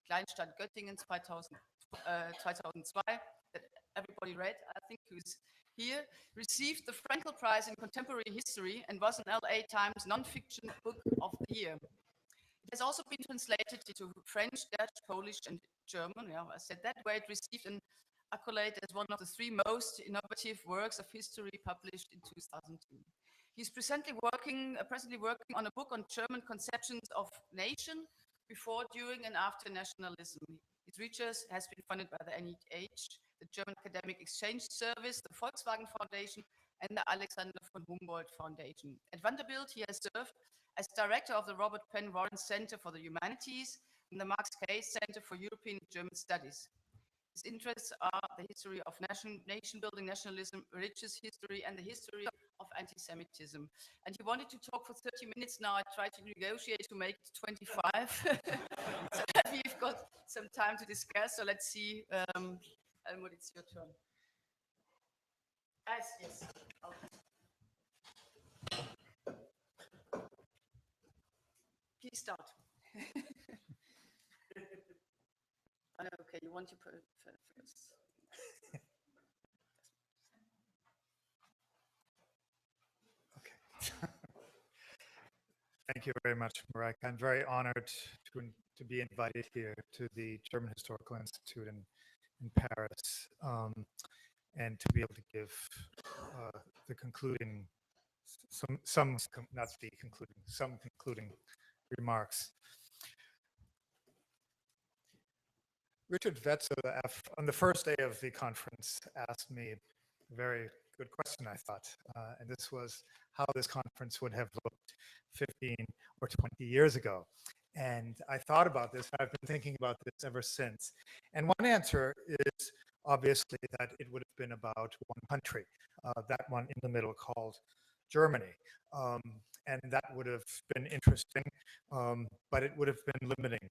Kleinstadt Göttingen 2002, that everybody read, I think, who's here, received the Frankel Prize in Contemporary History and was an LA Times Nonfiction Book of the Year. It has also been translated into French, Dutch, Polish, and German. Yeah, I said that, where it received an accolade as one of the 3 most innovative works of history published in 2002. He's presently working on a book on German conceptions of nation before, during, and after nationalism. His research has been funded by the NEH, the German Academic Exchange Service, the Volkswagen Foundation, and the Alexander von Humboldt Foundation. At Vanderbilt, he has served as director of the Robert Penn Warren Center for the Humanities and the Max Case Center for European and German Studies. His interests are the history of nation-building, nationalism, religious history, and the history of anti-Semitism. And he wanted to talk for 30 minutes now. I tried to negotiate to make it 25, so that we've got some time to discuss. So let's see, Helmut, it's your turn. Yes. Please start. Okay, you want to put first. Okay. Thank you very much, Marek. I'm very honored to be invited here to the German Historical Institute in Paris, and to be able to give the concluding, some concluding remarks. Richard Wetzel, on the first day of the conference, asked me a very good question, I thought, and this was how this conference would have looked 15 or 20 years ago. And I thought about this. I've been thinking about this ever since. And one answer is obviously that it would have been about one country, that one in the middle called Germany. And that would have been interesting, but it would have been limiting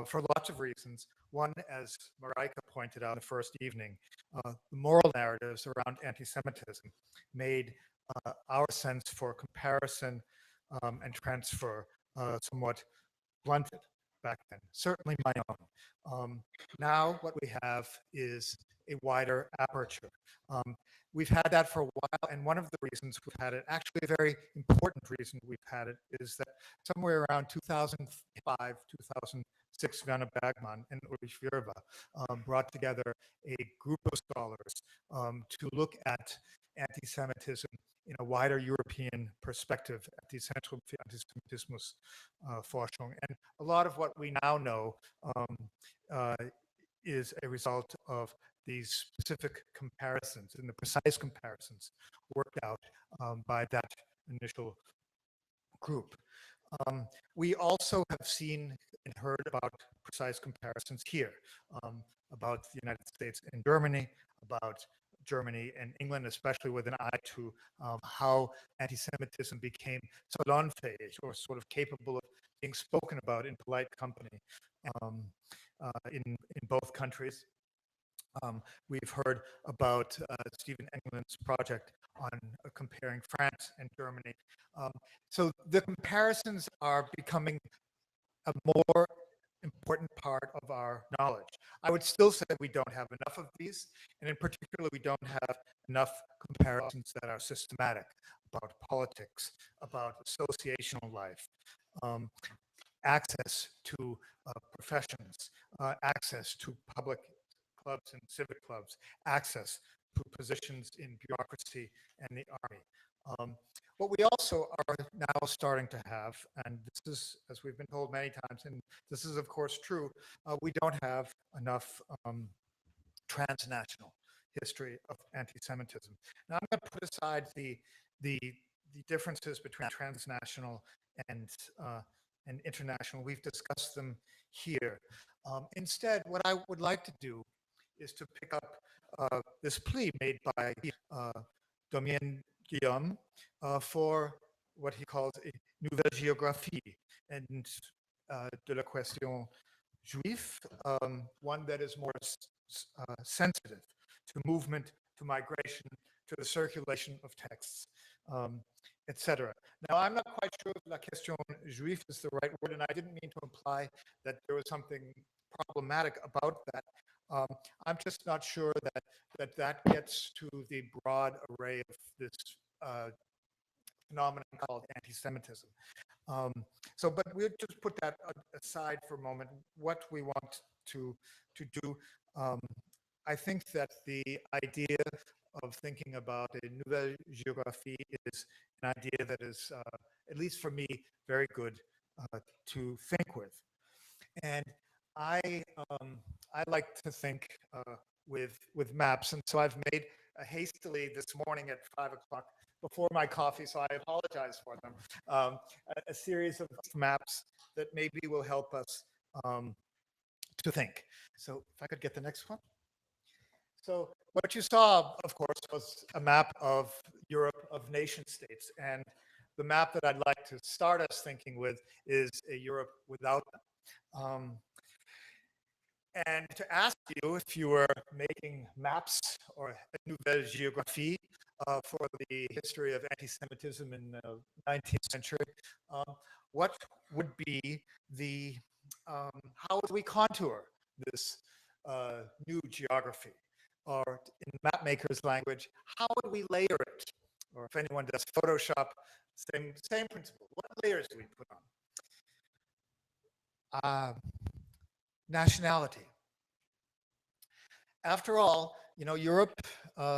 for lots of reasons. One, as Marika pointed out the first evening, the moral narratives around anti-Semitism made our sense for comparison and transfer somewhat blunted back then, certainly my own. Now what we have is a wider aperture. We've had that for a while, and one of the reasons we've had it, actually a very important reason we've had it, is that somewhere around 2005, 2006, Werner Bergmann and Ulrich Wierba brought together a group of scholars to look at anti-Semitism in a wider European perspective at the Zentrum für Antisemitismus Forschung. And a lot of what we now know is a result of these specific comparisons and the precise comparisons worked out by that initial group. We also have seen and heard about precise comparisons here, about the United States and Germany, about Germany and England, especially with an eye to how anti-Semitism became salonfähig, or sort of capable of being spoken about in polite company in both countries. We've heard about Stephen Engelman's project on comparing France and Germany. So the comparisons are becoming a more important part of our knowledge. I would still say we don't have enough of these, and in particular, we don't have enough comparisons that are systematic about politics, about associational life, access to professions, access to public clubs and civic clubs, access to positions in bureaucracy and the army. What we also are now starting to have, and this is, as we've been told many times, and this is of course true, we don't have enough transnational history of anti-Semitism. Now I'm going to put aside the differences between transnational and international. We've discussed them here. Instead, what I would like to do is to pick up this plea made by Damien Guillaume for what he calls a nouvelle géographie and de la question juive, one that is more sensitive to movement, to migration, to the circulation of texts, etc. Now, I'm not quite sure if la question juive is the right word, and I didn't mean to imply that there was something problematic about that. I'm just not sure that gets to the broad array of this phenomenon called anti-Semitism. But we'll just put that aside for a moment. What we want to do, I think that the idea of thinking about a nouvelle géographie is an idea that is, at least for me, very good to think with. And I like to think with maps, and so I've made hastily this morning at 5 o'clock before my coffee, so I apologize for them, a series of maps that maybe will help us to think. So if I could get the next one. So what you saw, of course, was a map of Europe, of nation states. And the map that I'd like to start us thinking with is a Europe without them. And to ask you if you were making maps or a nouvelle géographie for the history of anti-Semitism in the 19th century, what would be the, how would we contour this new geography? Or in mapmaker's language, how would we layer it? Or if anyone does Photoshop, same principle. What layers do we put on? Nationality. After all, Europe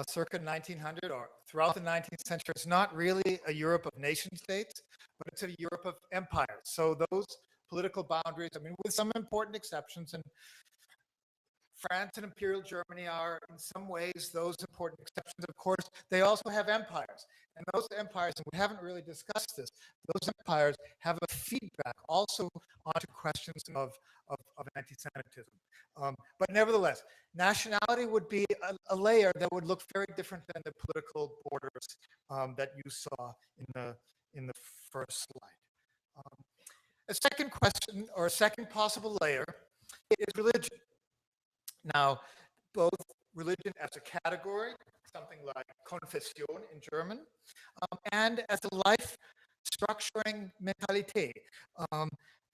circa 1900 or throughout the 19th century is not really a Europe of nation states, but it's a Europe of empires. So those political boundaries, with some important exceptions, and France and Imperial Germany are in some ways those important exceptions. Of course, they also have empires. And those empires, and we haven't really discussed this, those empires have a feedback also onto questions of anti-Semitism. But nevertheless, nationality would be a layer that would look very different than the political borders that you saw in the first slide. A second question, or a second possible layer, is religion. Now, both religion as a category, something like Konfession in German, and as a life structuring mentalité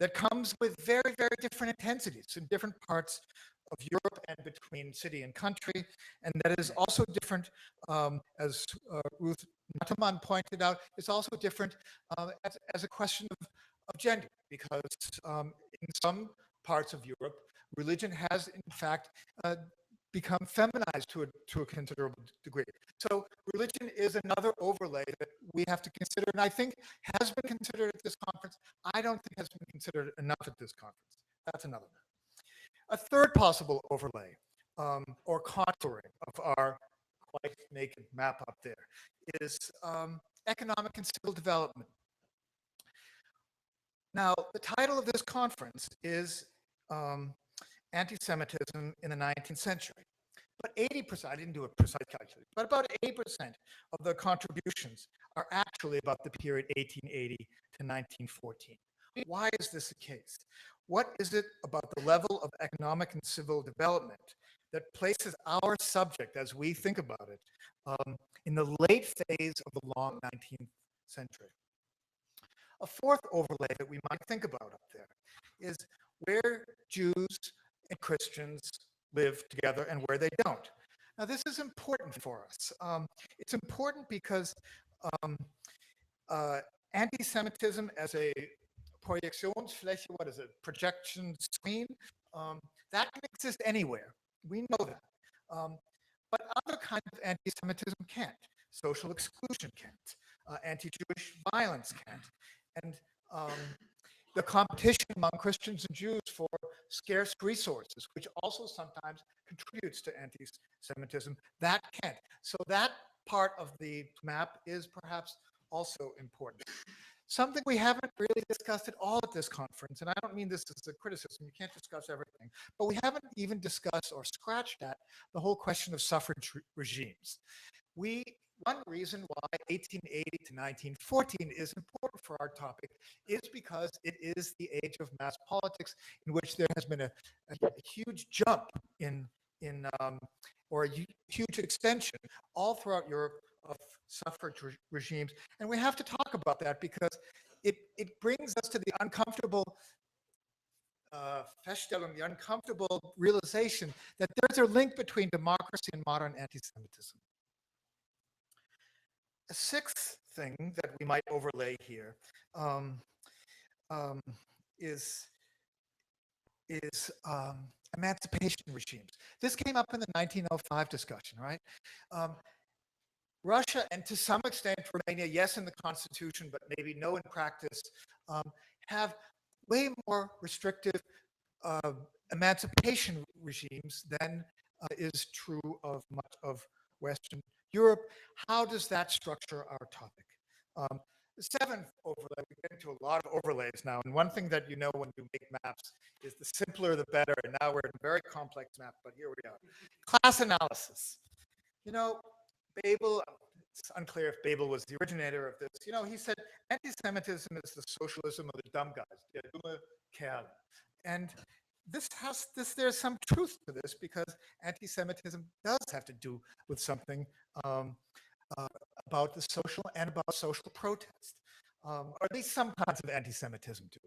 that comes with very, very different intensities in different parts of Europe and between city and country, and that is also different, as Ruth Natterman pointed out, it's also different as a question of gender, because in some parts of Europe, religion has, in fact, become feminized to a considerable degree. So religion is another overlay that we have to consider, and I think has been considered at this conference. I don't think has been considered enough at this conference. That's another one. A third possible overlay or contouring of our quite naked map up there is economic and civil development. Now, the title of this conference is Anti-Semitism in the 19th Century. But 80%, I didn't do a precise calculation, but about 80% of the contributions are actually about the period 1880 to 1914. Why is this the case? What is it about the level of economic and civil development that places our subject, as we think about it, in the late phase of the long 19th century? A fourth overlay that we might think about up there is where Jews and Christians live together and where they don't. Now, this is important for us. It's important because anti-Semitism as a Projektionsfläche, what is it, projection screen, that can exist anywhere. We know that. But other kinds of anti-Semitism can't. Social exclusion can't. Anti-Jewish violence can't. And the competition among Christians and Jews for scarce resources, which also sometimes contributes to anti-Semitism, that can't. So that part of the map is perhaps also important. Something we haven't really discussed at all at this conference, and I don't mean this as a criticism, you can't discuss everything, but we haven't even discussed or scratched at the whole question of suffrage regimes. One reason why 1880 to 1914 is important for our topic is because it is the age of mass politics in which there has been a huge jump or a huge extension all throughout Europe of suffrage regimes. And we have to talk about that because it brings us to the uncomfortable Feststellung, the uncomfortable realization that there's a link between democracy and modern anti-Semitism. A sixth thing that we might overlay here is emancipation regimes. This came up in the 1905 discussion, right? Russia, and to some extent Romania, yes in the constitution, but maybe no in practice, have way more restrictive emancipation regimes than is true of much of Western Europe. How does that structure our topic? The seventh overlay, we get into a lot of overlays now, and one thing that you know when you make maps is the simpler the better, and now we're in a very complex map, but here we are. Class analysis. You know, Babel, it's unclear if Babel was the originator of this. You know, he said anti-Semitism is the socialism of the dumb guys, der dumme Kerl. And there's some truth to this, because anti-Semitism does have to do with something about the social and about social protest, or at least some kinds of anti-Semitism do.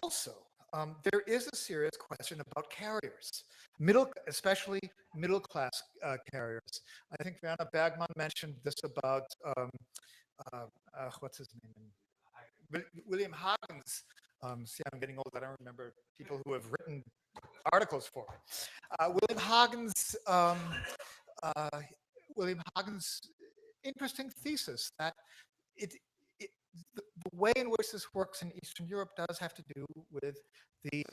Also, there is a serious question about carriers, especially middle-class carriers. I think Werner Bergmann mentioned this about, what's his name? William Hagen's, see, I'm getting old, I don't remember people who have written articles for it. William Hagen's interesting thesis that the way in which this works in Eastern Europe does have to do with the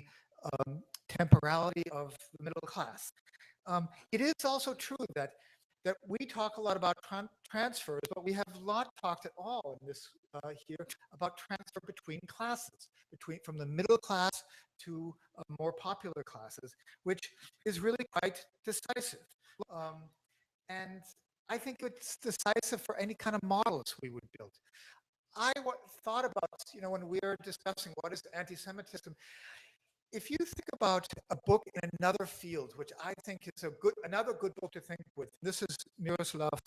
temporality of the middle class. It is also true that we talk a lot about transfers, but we have not talked at all in this here about transfer between classes, from the middle class to more popular classes, which is really quite decisive. And I think it's decisive for any kind of models we would build. I thought about, you know, when we were discussing what is anti-Semitism, if you think about a book in another field, which I think is another good book to think with, this is Miroslav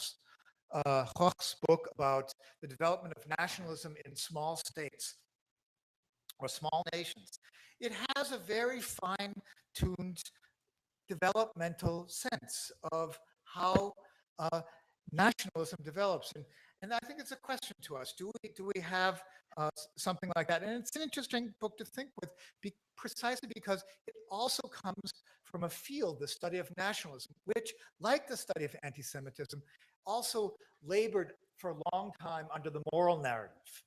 Hoch's book about the development of nationalism in small states or small nations. It has a very fine-tuned developmental sense of how nationalism develops. And I think it's a question to us. Do we have something like that? And it's an interesting book to think with, precisely because it also comes from a field, the study of nationalism, which, like the study of anti-Semitism, also labored for a long time under the moral narrative.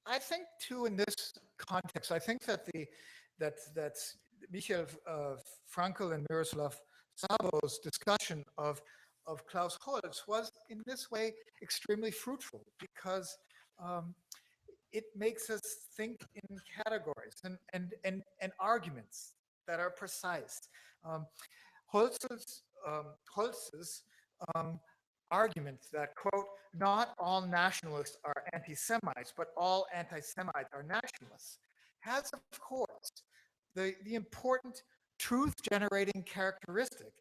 I think too, in this context, I think that that Michael Frankl and Miroslav Szabo's discussion of Klaus Holz was in this way extremely fruitful, because it makes us think in categories and arguments that are precise. Holz's argument that, quote, not all nationalists are anti-Semites, but all anti-Semites are nationalists, has, of course, the important truth-generating characteristic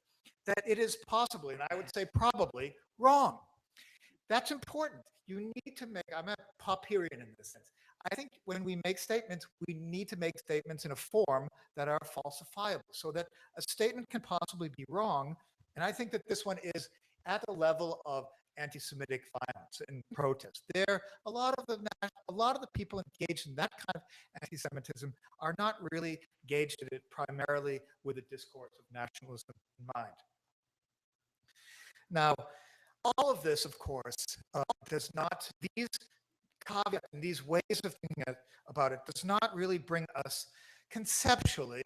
that it is possibly, and I would say probably, wrong. That's important. You need to make, I'm a Popperian in this sense. I think when we make statements, we need to make statements in a form that are falsifiable, so that a statement can possibly be wrong. And I think that this one is at the level of anti-Semitic violence and protest. A lot of the people engaged in that kind of anti-Semitism are not really engaged in it primarily with a discourse of nationalism in mind. Now, all of this, of course, does not, these caveats and these ways of thinking about it does not really bring us conceptually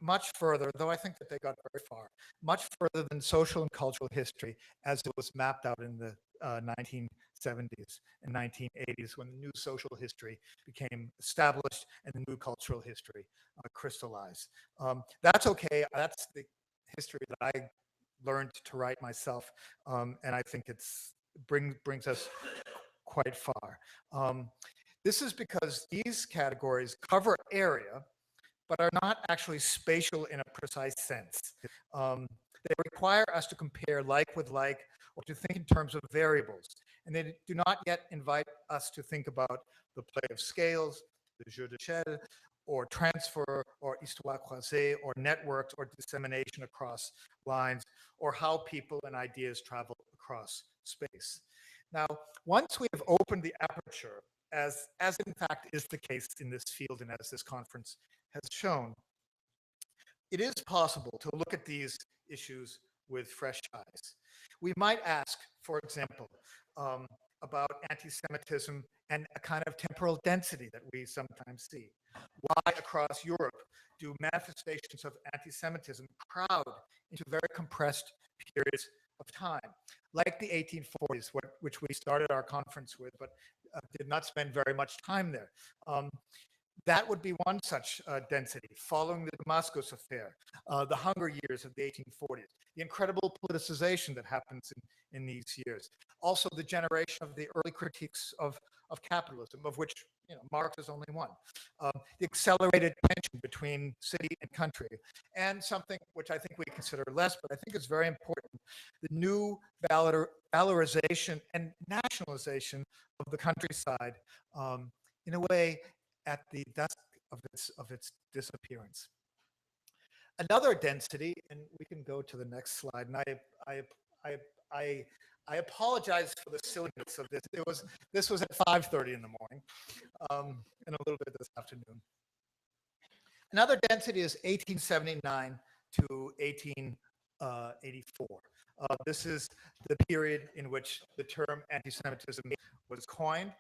much further, though I think that they got very far, much further than social and cultural history as it was mapped out in the 1970s and 1980s, when the new social history became established and the new cultural history crystallized. That's okay. That's the history that I learned to write myself, and I think it brings us quite far. This is because these categories cover area, but are not actually spatial in a precise sense. They require us to compare like with like, or to think in terms of variables. and they do not yet invite us to think about the play of scales, the jeu d'échelle, or transfer, or histoire croisée, or networked, or dissemination across lines, or how people and ideas travel across space. Now, once we have opened the aperture, as in fact is the case in this field and as this conference has shown, it is possible to look at these issues with fresh eyes. We might ask, for example, about anti-Semitism and a kind of temporal density that we sometimes see. Why across Europe do manifestations of anti-Semitism crowd into very compressed periods of time, like the 1840s, which we started our conference with, but did not spend very much time there. That would be one such density, following the Damascus affair, the hunger years of the 1840s, the incredible politicization that happens in these years. Also, the generation of the early critiques of capitalism, of which Marx is only one. The accelerated tension between city and country, and something which I think we consider less, but I think is very important, the new valorization and nationalization of the countryside in a way at the dusk of its disappearance. Another density, and we can go to the next slide, and I apologize for the silliness of this. This was at 5:30 in the morning, and a little bit this afternoon. Another density is 1879 to 1884. This is the period in which the term anti-Semitism was coined.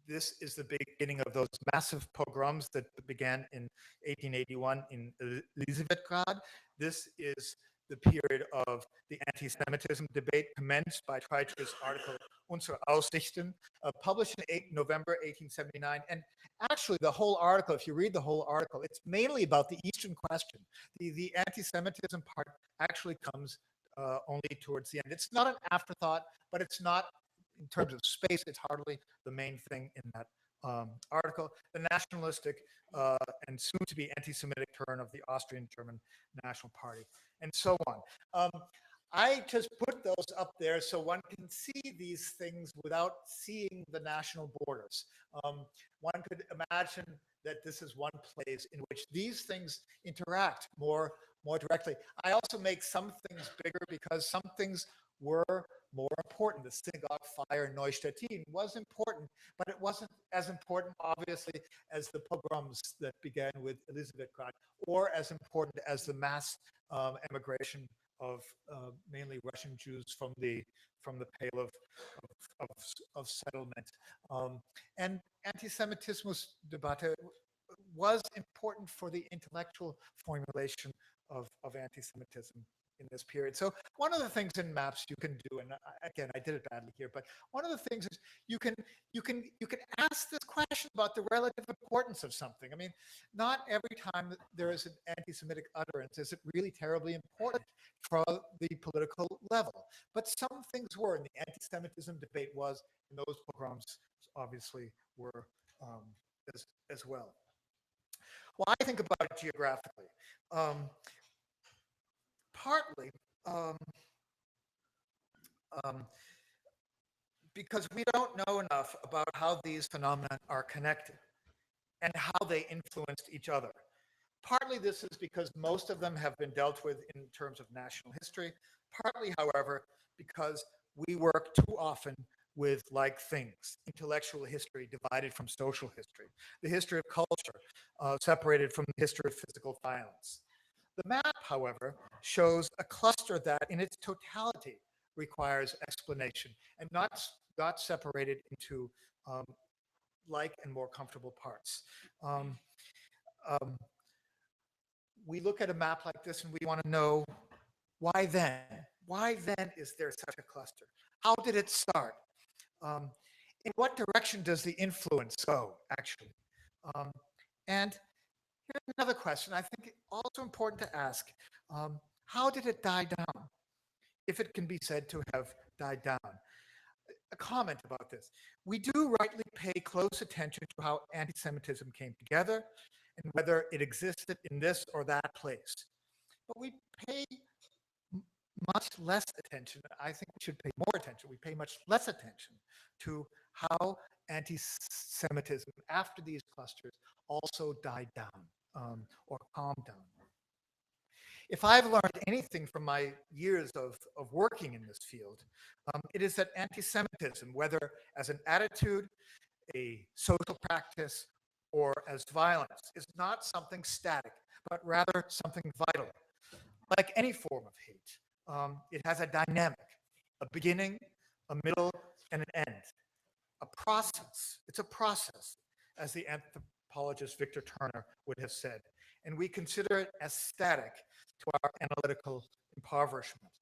This is the beginning of those massive pogroms that began in 1881 in Elisabethgrad. This is the period of the anti-Semitism debate commenced by Treitschker's article Unsere Aussichten, published in November 1879. And actually, the whole article, if you read the whole article, it's mainly about the Eastern question. The anti-Semitism part actually comes only towards the end. It's not an afterthought, but it's not, in terms of space, it's hardly the main thing in that article. The nationalistic and soon-to-be anti-Semitic turn of the Austrian-German National Party, and so on. I just put those up there so one can see these things without seeing the national borders. One could imagine that this is one place in which these things interact more directly. I also make some things bigger because some things were more important. The synagogue fire in Neustädtin was important, but it wasn't as important, obviously, as the pogroms that began with Elisabethgrad, or as important as the mass emigration of mainly Russian Jews from the Pale of settlement. And anti-Semitismus debate was important for the intellectual formulation of anti-Semitism in this period. So one of the things in maps you can do, and again, I did it badly here, but one of the things is you can ask this question about the relative importance of something. I mean, not every time that there is an anti-Semitic utterance is it really terribly important from the political level. But some things were, and the anti-Semitism debate was, and those pogroms obviously were as well. Well, I think about it geographically. Partly because we don't know enough about how these phenomena are connected and how they influenced each other. Partly this is because most of them have been dealt with in terms of national history. Partly, however, because we work too often with like things, intellectual history divided from social history, the history of culture separated from the history of physical violence. The map, however, shows a cluster that in its totality requires explanation and not separated into like and more comfortable parts. We look at a map like this and we want to know, why then? Why then is there such a cluster? How did it start? In what direction does the influence go, actually? And here's another question I think also important to ask. How did it die down, if it can be said to have died down? A comment about this. We do rightly pay close attention to how anti-Semitism came together and whether it existed in this or that place. But we pay much less attention. I think we should pay more attention. We pay much less attention to how anti-Semitism after these clusters also died down or calmed down. If I've learned anything from my years of working in this field, it is that anti-Semitism, whether as an attitude, a social practice, or as violence, is not something static, but rather something vital. Like any form of hate, it has a dynamic, a beginning, a middle, and an end. A process. It's a process, as the anthropologist Victor Turner would have said. And we consider it as static to our analytical impoverishment.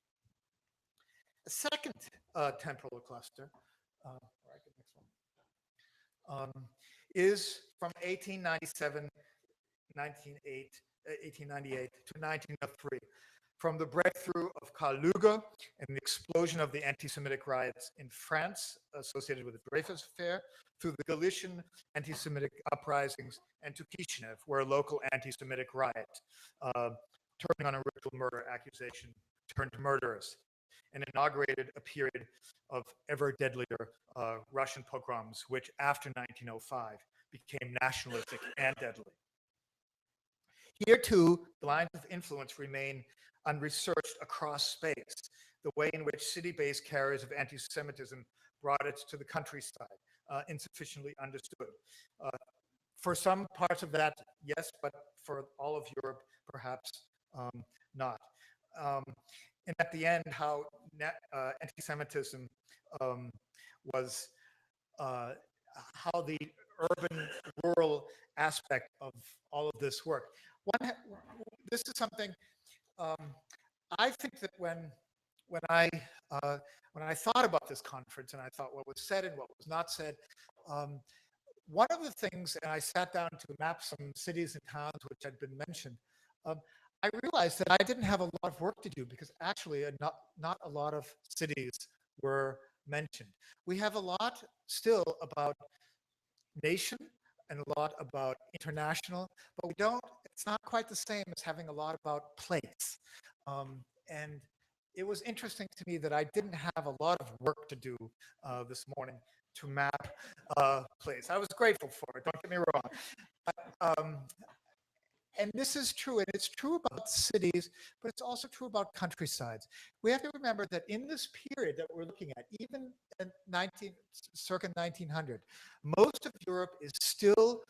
The second temporal cluster, is from 1898 to 1903, from the breakthrough of Karl Lueger and the explosion of the anti-Semitic riots in France associated with the Dreyfus Affair, through the Galician anti-Semitic uprisings, and to Kishinev, where a local anti-Semitic riot, turning on a ritual murder accusation, turned murderous, and inaugurated a period of ever deadlier Russian pogroms, which after 1905 became nationalistic and deadly. Here too, the lines of influence remain unresearched across space, the way in which city-based carriers of anti-Semitism brought it to the countryside, insufficiently understood. For some parts of that, yes, but for all of Europe, perhaps not. And at the end, how anti-Semitism was, how the urban-rural aspect of all of this work. This is something I think that when I thought about this conference and I thought what was said and what was not said, one of the things, and I sat down to map some cities and towns which had been mentioned, I realized that I didn't have a lot of work to do because actually not a lot of cities were mentioned. We have a lot still about nation and a lot about international, but it's not quite the same as having a lot about place. And it was interesting to me that I didn't have a lot of work to do this morning to map place. I was grateful for it, don't get me wrong. But, and this is true, and it's true about cities, but it's also true about countrysides. We have to remember that in this period that we're looking at, even in circa 1900, most of Europe is still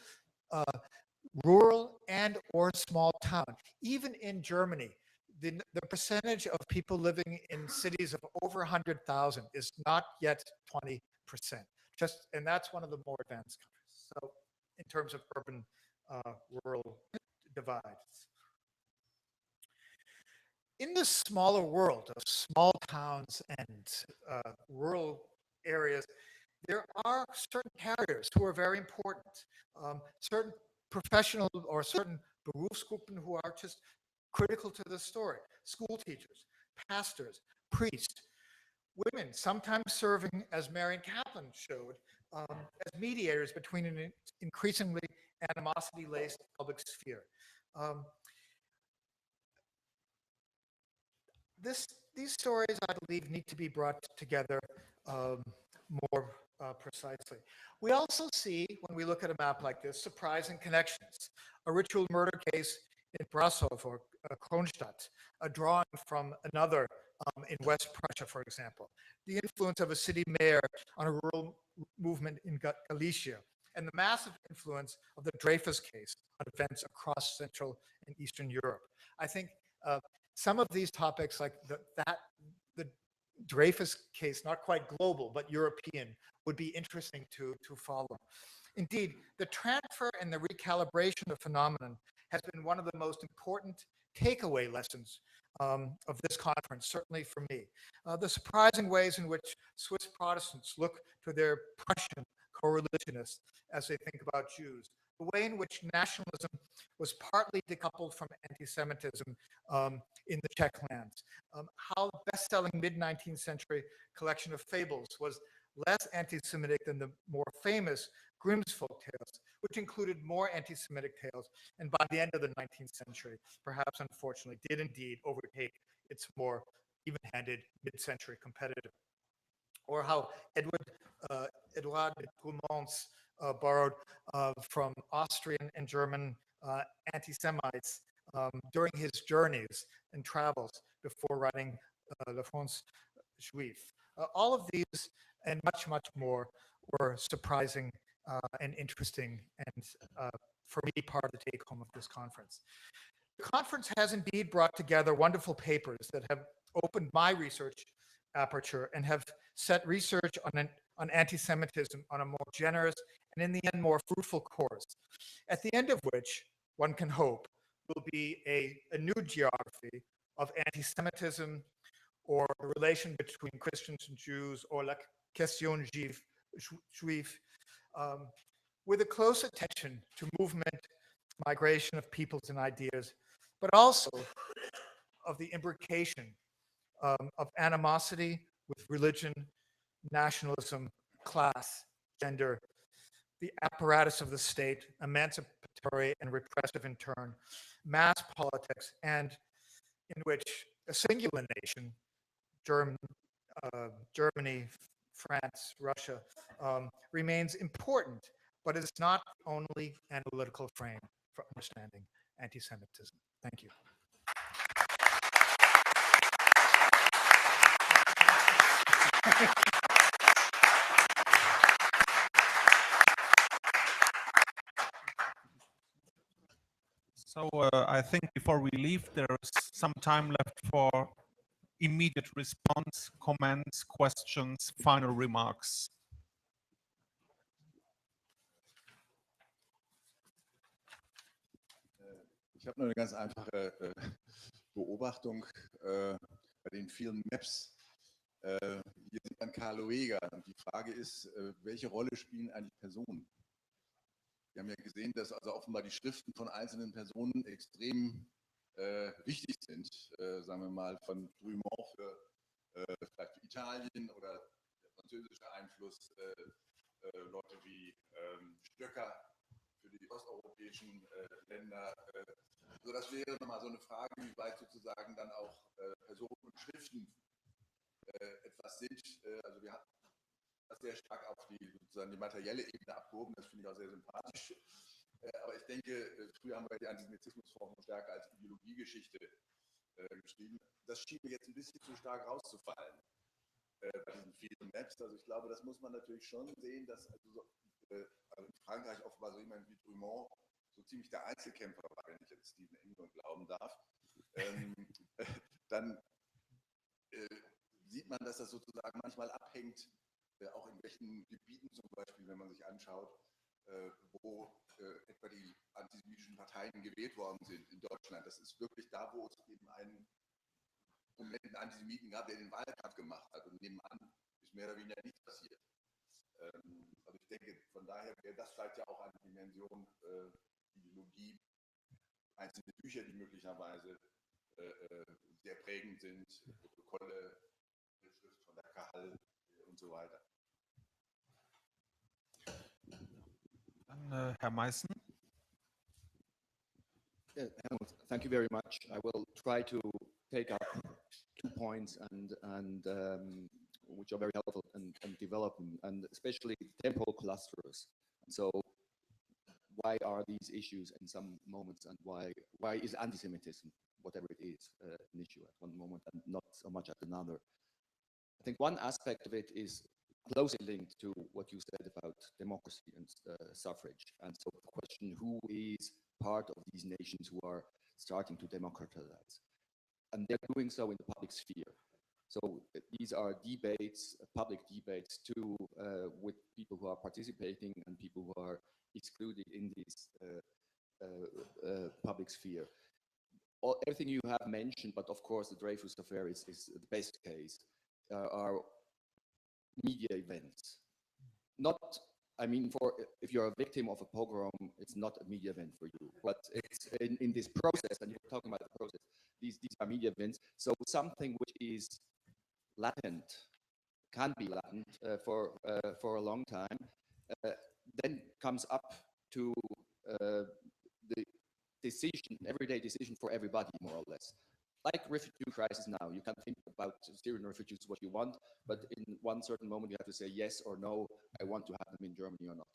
rural and or small town. Even in Germany, the percentage of people living in cities of over 100,000 is not yet 20%. And that's one of the more advanced countries. So in terms of urban rural divides. In the smaller world of small towns and rural areas, there are certain carriers who are very important, certain professional or certain Berufsgruppen who are just critical to the story. School teachers, pastors, priests, women, sometimes serving, as Marion Kaplan showed, as mediators between an increasingly animosity-laced public sphere. These stories, I believe, need to be brought together more precisely. We also see, when we look at a map like this, surprising connections. A ritual murder case in Brasov or Kronstadt, a drawing from another in West Prussia, for example. The influence of a city mayor on a rural movement in Galicia, and the massive influence of the Dreyfus case on events across Central and Eastern Europe. I think some of these topics, like the Dreyfus case, not quite global, but European, would be interesting to follow. Indeed, the transfer and the recalibration of phenomenon has been one of the most important takeaway lessons of this conference, certainly for me. The surprising ways in which Swiss Protestants look to their Prussian co-religionists as they think about Jews. The way in which nationalism was partly decoupled from anti-Semitism in the Czech lands. How the best-selling mid-19th century collection of fables was less anti-Semitic than the more famous Grimm's folk tales, which included more anti-Semitic tales, and by the end of the 19th century, perhaps unfortunately, did indeed overtake its more even-handed mid-century competitor. Or how Edouard de Goumans borrowed from Austrian and German anti-Semites during his journeys and travels before writing La France Juive. All of these and much, much more were surprising and interesting, and for me, part of the take-home of this conference. The conference has indeed brought together wonderful papers that have opened my research aperture and have set research on anti-Semitism on a more generous and in the end more fruitful course, at the end of which one can hope will be a new geography of anti-Semitism, or the relation between Christians and Jews, or la question juive, with a close attention to movement, migration of peoples and ideas, but also of the imbrication of animosity with religion, nationalism, class, gender, the apparatus of the state, emancipatory and repressive in turn, mass politics, and in which a singular nation, Germany, France, Russia, remains important, but it's not the only analytical frame for understanding anti-Semitism. Thank you. So I think before we leave, there's some time left for immediate response, comments, questions, final remarks. Ich habe nur eine ganz einfache Beobachtung bei den vielen Maps. Hier sieht man Karl Lueger und die Frage ist, welche Rolle spielen eigentlich Personen? Wir haben ja gesehen, dass also offenbar die Schriften von einzelnen Personen extrem wichtig sind, sagen wir mal von Drummond für vielleicht für Italien oder der französische Einfluss, Leute wie Stöcker für die osteuropäischen Länder. So, das wäre nochmal so eine Frage, wie weit sozusagen dann auch Personen und Schriften etwas sind. Also wir hatten das sehr stark auf sozusagen die materielle Ebene abgehoben, das finde ich auch sehr sympathisch. Aber ich denke, früher haben wir die Antisemitismusforschung stärker als Ideologiegeschichte geschrieben. Das schien mir jetzt ein bisschen zu stark rauszufallen bei diesen vielen Maps. Also ich glaube, das muss man natürlich schon sehen, dass also in Frankreich offenbar so jemand wie Drummond so ziemlich der Einzelkämpfer war, wenn ich jetzt Stephen England glauben darf. Dann sieht man, dass das sozusagen manchmal abhängt, auch in welchen Gebieten zum Beispiel, wenn man sich anschaut, wo etwa die antisemitischen Parteien gewählt worden sind in Deutschland. Das ist wirklich da, wo es eben einen prominenten Antisemiten gab, der den Wahlkampf gemacht hat. Und nebenan ist mehr oder weniger nichts passiert. Also ich denke, von daher wäre das vielleicht ja auch eine Dimension Ideologie, einzelne Bücher, die möglicherweise sehr prägend sind, Protokolle, Schrift von der Kahal und so weiter. Dann Herr Meißen. Yeah, Helmut, thank you very much. I will try to take up 2 points and which are very helpful and developing, and especially temporal clusters. And so, why are these issues in some moments, and why is anti-Semitism, whatever it is, an issue at one moment and not so much at another? I think one aspect of it is closely linked to what you said about democracy and suffrage. And so the question, who is part of these nations who are starting to democratize? And they're doing so in the public sphere. So these are debates, public debates too, with people who are participating and people who are excluded in this public sphere. Everything you have mentioned, but of course the Dreyfus affair is the best case, are media events. Not, I mean, if you're a victim of a pogrom, it's not a media event for you, but it's in this process, and you're talking about the process, these are media events. So something which is latent, can be latent for a long time, then comes up to the decision, everyday decision for everybody, more or less. like refugee crisis now. You can think about Syrian refugees what you want, but in one certain moment you have to say yes or no, I want to have them in Germany or not.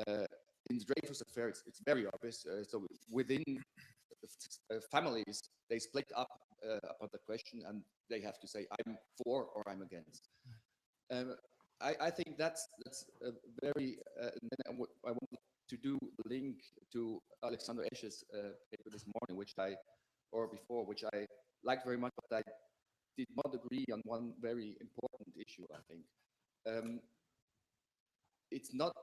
Right. In the Dreyfus affair, it's very obvious. So within families, they split up about the question and they have to say, I'm for or I'm against. I think that's very, and then I wanted to do the link to Alexander Esch's paper this morning, which I liked very much, but I did not agree on one very important issue, I think. It's not,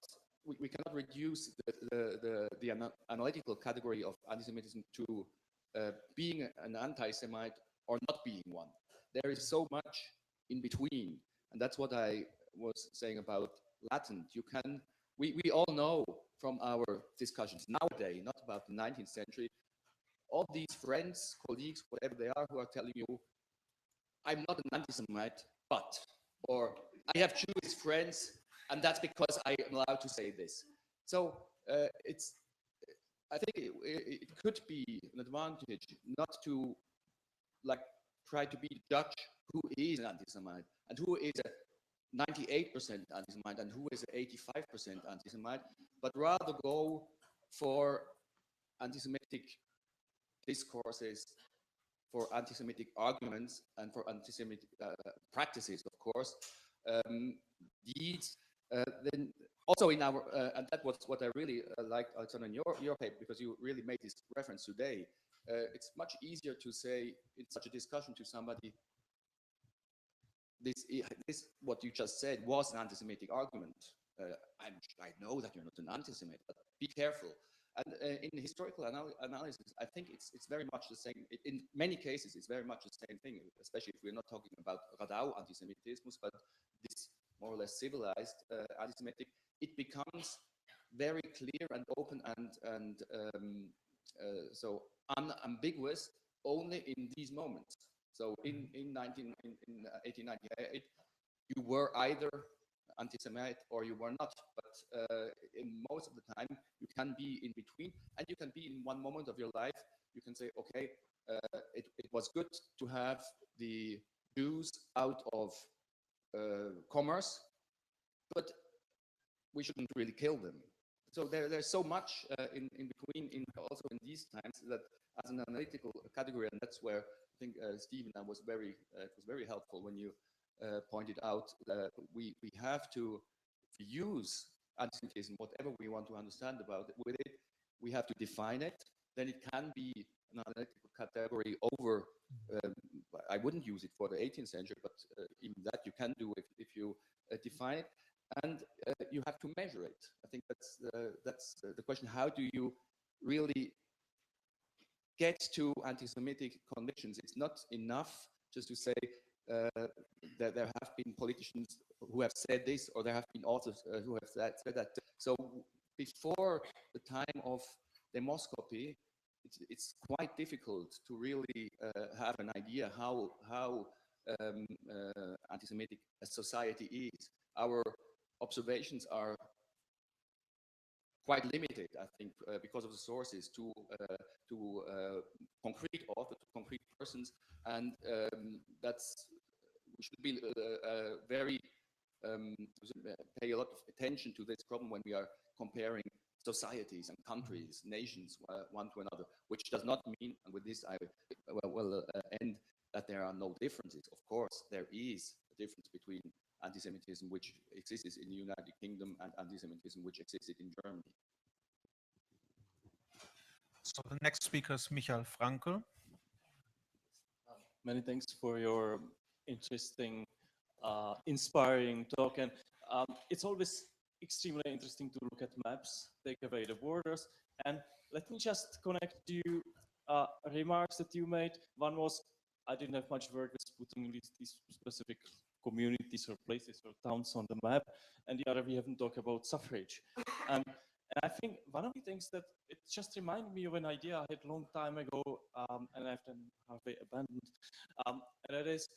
we cannot reduce the analytical category of anti-Semitism to being an anti-Semite or not being one. There is so much in between, and that's what I was saying about latent. We all know from our discussions nowadays, not about the 19th century, all these friends, colleagues, whatever they are, who are telling you, I'm not an anti-Semite, but, or I have Jewish friends, and that's because I am allowed to say this. So I think it could be an advantage not to like try to be the judge who is an anti-Semite and who is a 98% anti-Semite and who is an 85% anti-Semite, but rather go for anti-Semitic discourses, for anti-Semitic arguments, and for anti-Semitic practices, of course. Deeds. Then also in our, and that was what I really liked, Alexander, in your paper, because you really made this reference today. It's much easier to say in such a discussion to somebody, this what you just said was an anti-Semitic argument. I know that you're not an anti-Semite, but be careful. And in historical analysis, I think it's very much the same. In many cases, it's very much the same thing, especially if we're not talking about Radau anti-Semitism, but this more or less civilized anti-Semitic. It becomes very clear and open and so unambiguous only in these moments. So in 1898, you were either anti-Semite or you were not, but in most of the time you can be in between, and you can be in one moment of your life, you can say, okay, it was good to have the Jews out of commerce, but we shouldn't really kill them. So there's so much in between, also in these times, that as an analytical category, and that's where I think Stephen was it was very helpful when you pointed out that we have to use anti-Semitism, whatever we want to understand about it, with it, we have to define it. Then it can be an analytical category over. I wouldn't use it for the 18th century, but even that you can do if you define it, and you have to measure it. I think that's the question. How do you really get to anti-Semitic convictions? It's not enough just to say that there have been politicians who have said this, or there have been authors who have said that. So before the time of demoscopy, it's quite difficult to really have an idea how anti-Semitic a society is. Our observations are quite limited, I think, because of the sources to concrete authors, to concrete persons, and we should be very pay a lot of attention to this problem when we are comparing societies and countries, nations, one to another, which does not mean, and with this I will end, that there are no differences. Of course, there is a difference between anti-Semitism which exists in the United Kingdom and anti-Semitism which existed in Germany. So the next speaker is Michael Frankel. Many thanks for your interesting, inspiring talk. And it's always extremely interesting to look at maps, take away the borders. And let me just connect to remarks that you made. One was, I didn't have much work with putting these specific communities or places or towns on the map. And the other, we haven't talked about suffrage. And I think one of the things that it just reminded me of an idea I had a long time ago, and I've then halfway abandoned, and that is,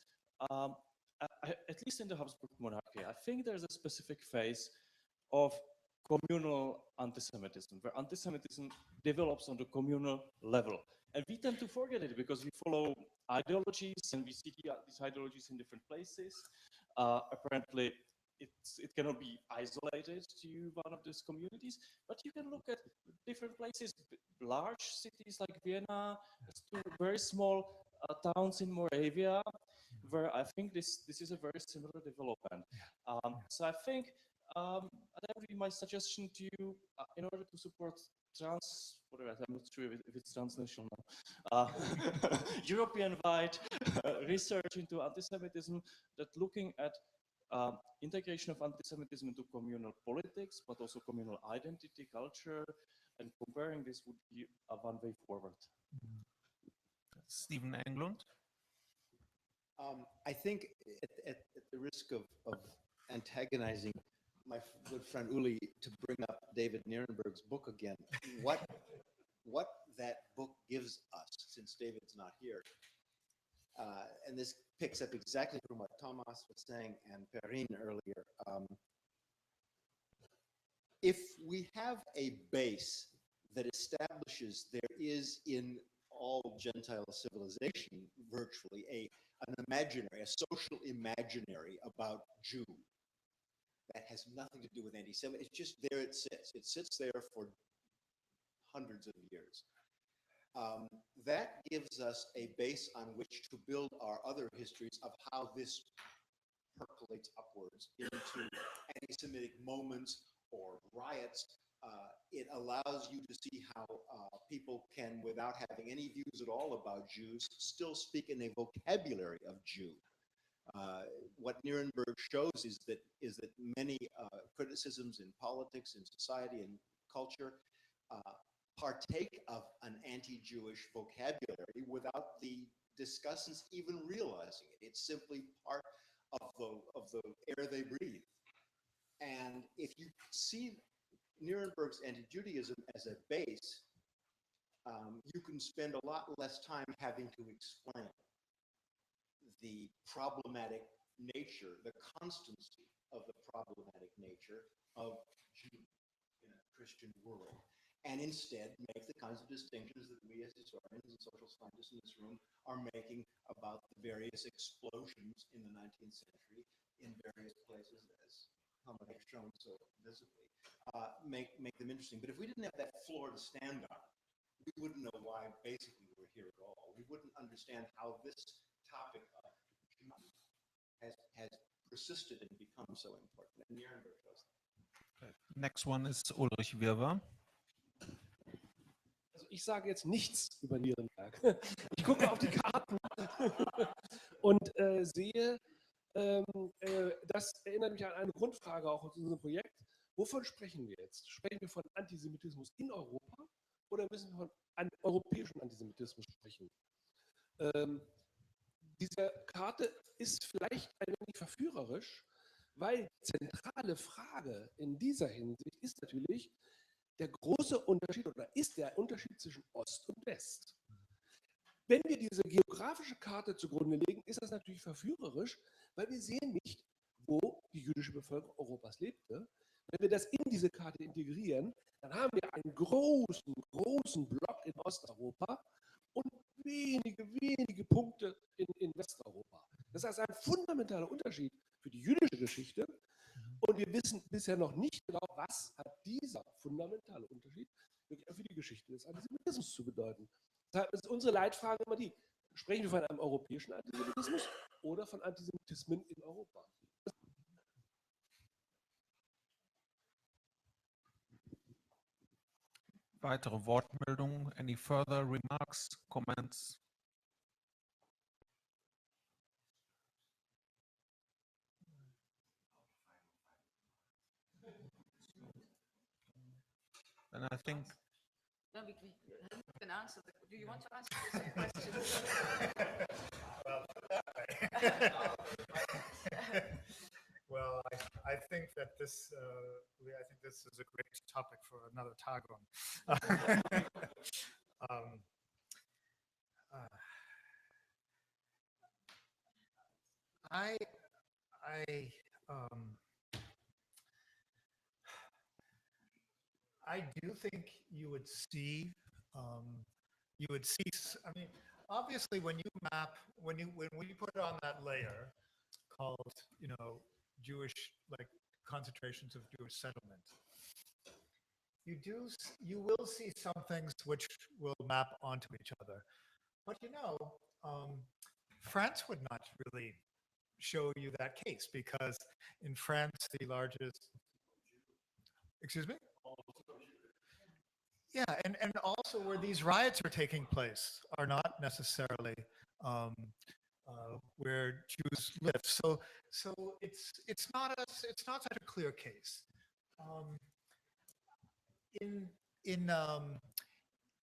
at least in the Habsburg monarchy, I think there's a specific phase of communal anti-Semitism, where anti-Semitism develops on the communal level. And we tend to forget it because we follow ideologies and we see these ideologies in different places. Apparently, it cannot be isolated to one of these communities, but you can look at different places, large cities like Vienna, to very small towns in Moravia, where I think this is a very similar development. So I think that would be my suggestion to you in order to support whatever, I'm not sure if it's transnational now, European-wide research into anti-Semitism, that looking at integration of anti-Semitism into communal politics, but also communal identity, culture, and comparing this would be one way forward. Stephen Englund. I think at the risk of antagonizing my good friend Uli to bring up David Nierenberg's book again, what that book gives us, since David's not here, and this picks up exactly from what Thomas was saying and Perrine earlier. If we have a base that establishes there is in all Gentile civilization virtually an imaginary, a social imaginary about Jew that has nothing to do with anti-Semitism, it's just there it sits. It sits there for hundreds of years. That gives us a base on which to build our other histories of how this percolates upwards into anti-Semitic moments or riots. It allows you to see how people can, without having any views at all about Jews, still speak in a vocabulary of Jew. What Nierenberg shows is that many criticisms in politics, in society, and culture partake of an anti-Jewish vocabulary without the discussants even realizing it. It's simply part of the air they breathe. And if you see Nierenberg's anti-Judaism as a base, you can spend a lot less time having to explain the problematic nature, the constancy of the problematic nature of Jew in a Christian world, and instead make the kinds of distinctions that we as historians and social scientists in this room are making about the various explosions in the 19th century in various places, as Helmut has shown so visibly, make them interesting. But if we didn't have that floor to stand on, we wouldn't know why basically we're here at all. We wouldn't understand how this topic of has persisted and become so important. And Nierenberg shows that. Next one is Ulrich Wirwer. Also ich sage jetzt nichts über Nierenberg. Ich gucke auf die Karten und sehe, das erinnert mich an eine Grundfrage auch aus unserem Projekt. Wovon sprechen wir jetzt? Sprechen wir von Antisemitismus in Europa oder müssen wir von europäischen Antisemitismus sprechen? Diese Karte ist vielleicht ein wenig verführerisch, weil die zentrale Frage in dieser Hinsicht ist natürlich der große Unterschied oder ist der Unterschied zwischen Ost und West. Wenn wir diese geografische Karte zugrunde legen, ist das natürlich verführerisch, weil wir sehen nicht, wo die jüdische Bevölkerung Europas lebte. Wenn wir das in diese Karte integrieren, dann haben wir einen großen Block in Osteuropa und wenige Punkte in Westeuropa. Das heißt, ein fundamentaler Unterschied für die jüdische Geschichte. Und wir wissen bisher noch nicht genau, was hat dieser fundamentale Unterschied für die Geschichte des Antisemitismus zu bedeuten. Deshalb ist unsere Leitfrage immer die, sprechen wir von einem europäischen Antisemitismus oder von Antisemitismen in Europa? Weitere Wortmeldungen? Any further remarks, comments? And I think No, we can answer. Do you want to answer this question? Well, I think that this is a great topic for another Tagung. I do think you would see, I mean, obviously when you map, when we put it on that layer called, Jewish, like concentrations of Jewish settlement, you will see some things which will map onto each other. But France would not really show you that case because in France, the largest, excuse me? Yeah, and also where these riots are taking place are not necessarily um, where Jews live. So it's not such a clear case. Um, in in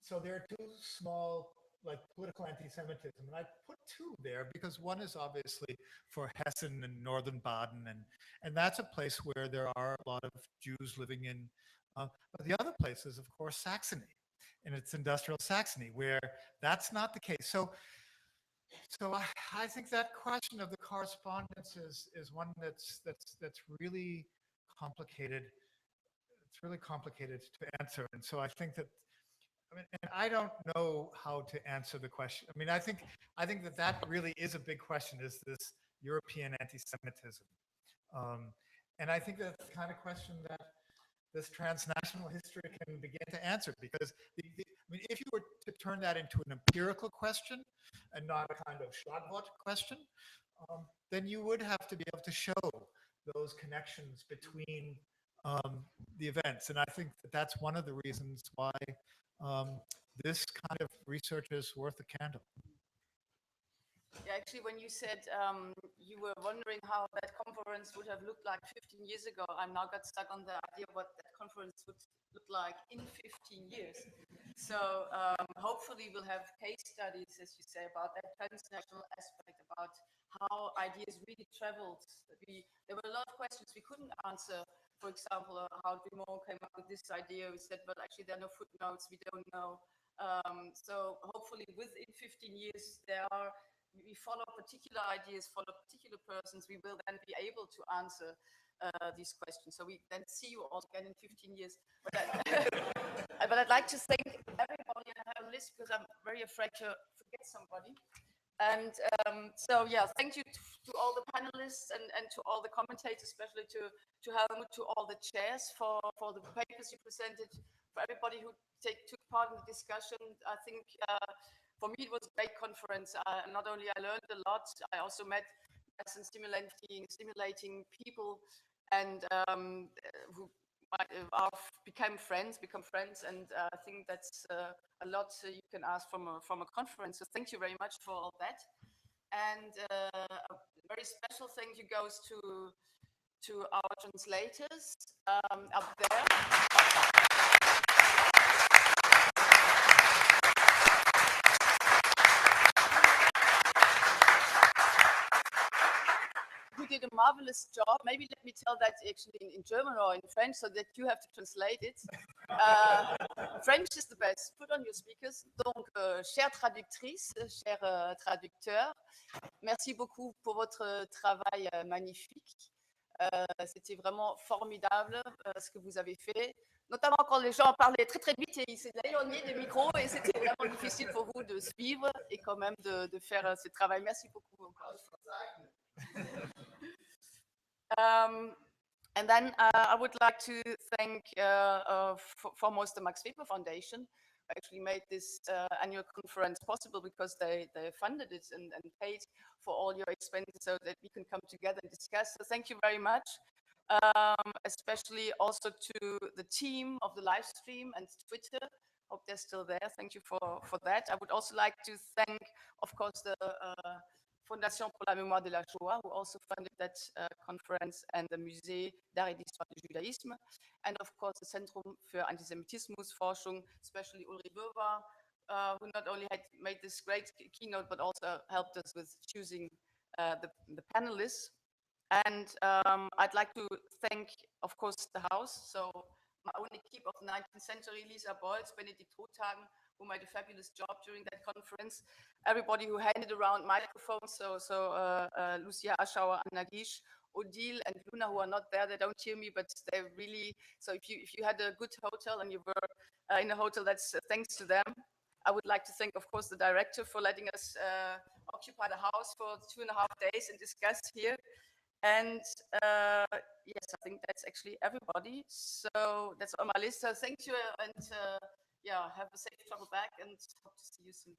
So there are two small, like, political anti-Semitism, and I put two there because one is obviously for Hessen and northern Baden, and that's a place where there are a lot of Jews living in. But the other place is, of course, Saxony, and it's industrial Saxony, where that's not the case. So I think that question of the correspondence is one that's really complicated. It's really complicated to answer, and so I think that. I mean, and I don't know how to answer the question. I mean, I think that really is a big question: is this European anti-Semitism? And I think that's the kind of question that this transnational history can begin to answer, because I mean, if you were to turn that into an empirical question and not a kind of Schlagwort question, then you would have to be able to show those connections between the events. And I think that that's one of the reasons why this kind of research is worth a candle. Yeah, actually, when you said you were wondering how that conference would have looked like 15 years ago, I now got stuck on the idea what that conference would look like in 15 years. So hopefully we'll have case studies, as you say, about that transnational aspect, about how ideas really traveled. There were a lot of questions we couldn't answer. For example, how Dumont came up with this idea. We said, well, actually, there are no footnotes. We don't know. So hopefully within 15 years, we follow particular ideas, follow particular persons, we will then be able to answer these questions. So we then see you all again in 15 years. But I'd like to thank everybody, and I have a list because I'm very afraid to forget somebody. And so, yeah, thank you to all the panelists and to all the commentators, especially to Helmut, to all the chairs for the papers you presented, for everybody who took part in the discussion. I think for me, it was a great conference. Not only I learned a lot, I also met some stimulating people, and who become friends, and I think that's a lot you can ask from a conference. So thank you very much for all that. And a very special thank you goes to our translators up there. Who did a marvelous job. Maybe let me tell that actually in German or in French so that you have to translate it. French is the best. Put on your speakers. Donc, chère traductrice, chers traducteurs, merci beaucoup pour votre travail magnifique. C'était vraiment formidable ce que vous avez fait, notamment quand les gens parlaient très très vite et ils s'étaient éloignés des micros et c'était vraiment difficile pour vous de suivre et quand même de faire ce travail. Merci beaucoup encore. And then I would like to thank foremost the Max Weber Foundation, who actually made this annual conference possible, because they funded it and paid for all your expenses so that we can come together and discuss. So thank you very much, especially also to the team of the live stream and Twitter. Hope they're still there. Thank you for that. I would also like to thank, of course, the Fondation pour la mémoire de la Shoah, who also funded that conference, and the Musée d'Art et d'Histoire du Judaïsme, and of course the Zentrum für Antisemitismusforschung, especially Ulrich Böber, who not only had made this great keynote, but also helped us with choosing the panelists. And I'd like to thank, of course, the house. So my own equipe of the 19th century, Lisa Bolz, Benedikt Rothagen, who made a fabulous job during that conference. Everybody who handed around microphones, so Lucia Aschauer, Anna Gisch, Odile and Luna, who are not there, they don't hear me, but they really, so if you had a good hotel and you were in a hotel, that's thanks to them. I would like to thank, of course, the director for letting us occupy the house for 2.5 days and discuss here. And yes, I think that's actually everybody. So that's on my list. So thank you, and yeah, have a safe travel back, and hope to see you soon.